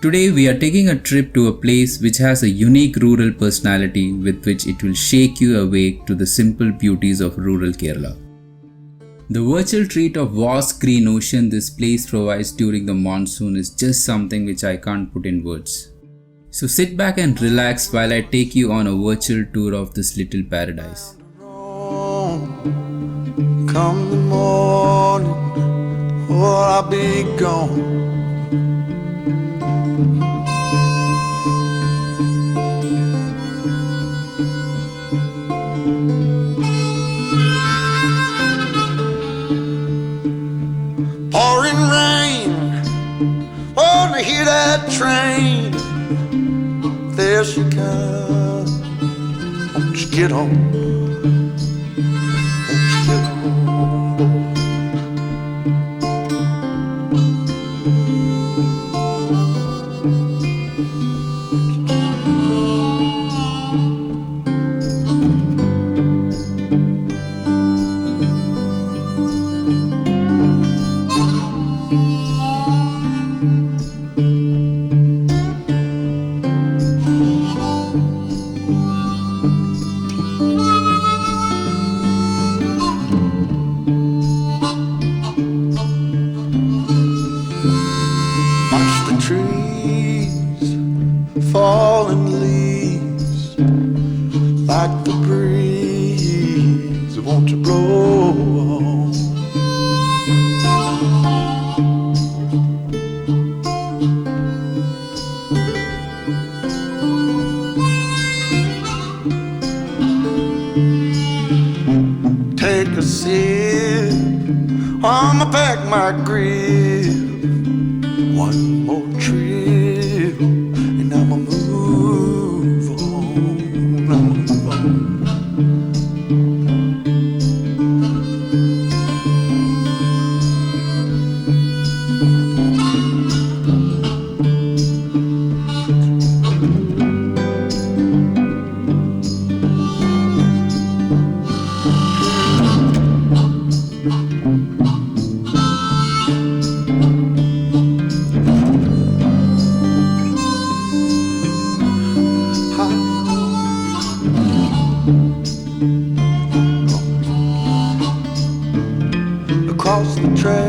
Today we are taking a trip to a place which has a unique rural personality with which it will shake you awake to the simple beauties of rural Kerala. The virtual treat of vast green ocean this place provides during the monsoon is just something which I can't put in words. So sit back and relax while I take you on a virtual tour of this little paradise. Come the morning, or I'll be gone. Pouring rain, wanna hear that train. There she comes, won't you get on? Won't you get on board? Falling leaves like the breeze, won't you blow on? Take a sip, I'ma pack my grip. One more trip, and I'ma move on. Across the trail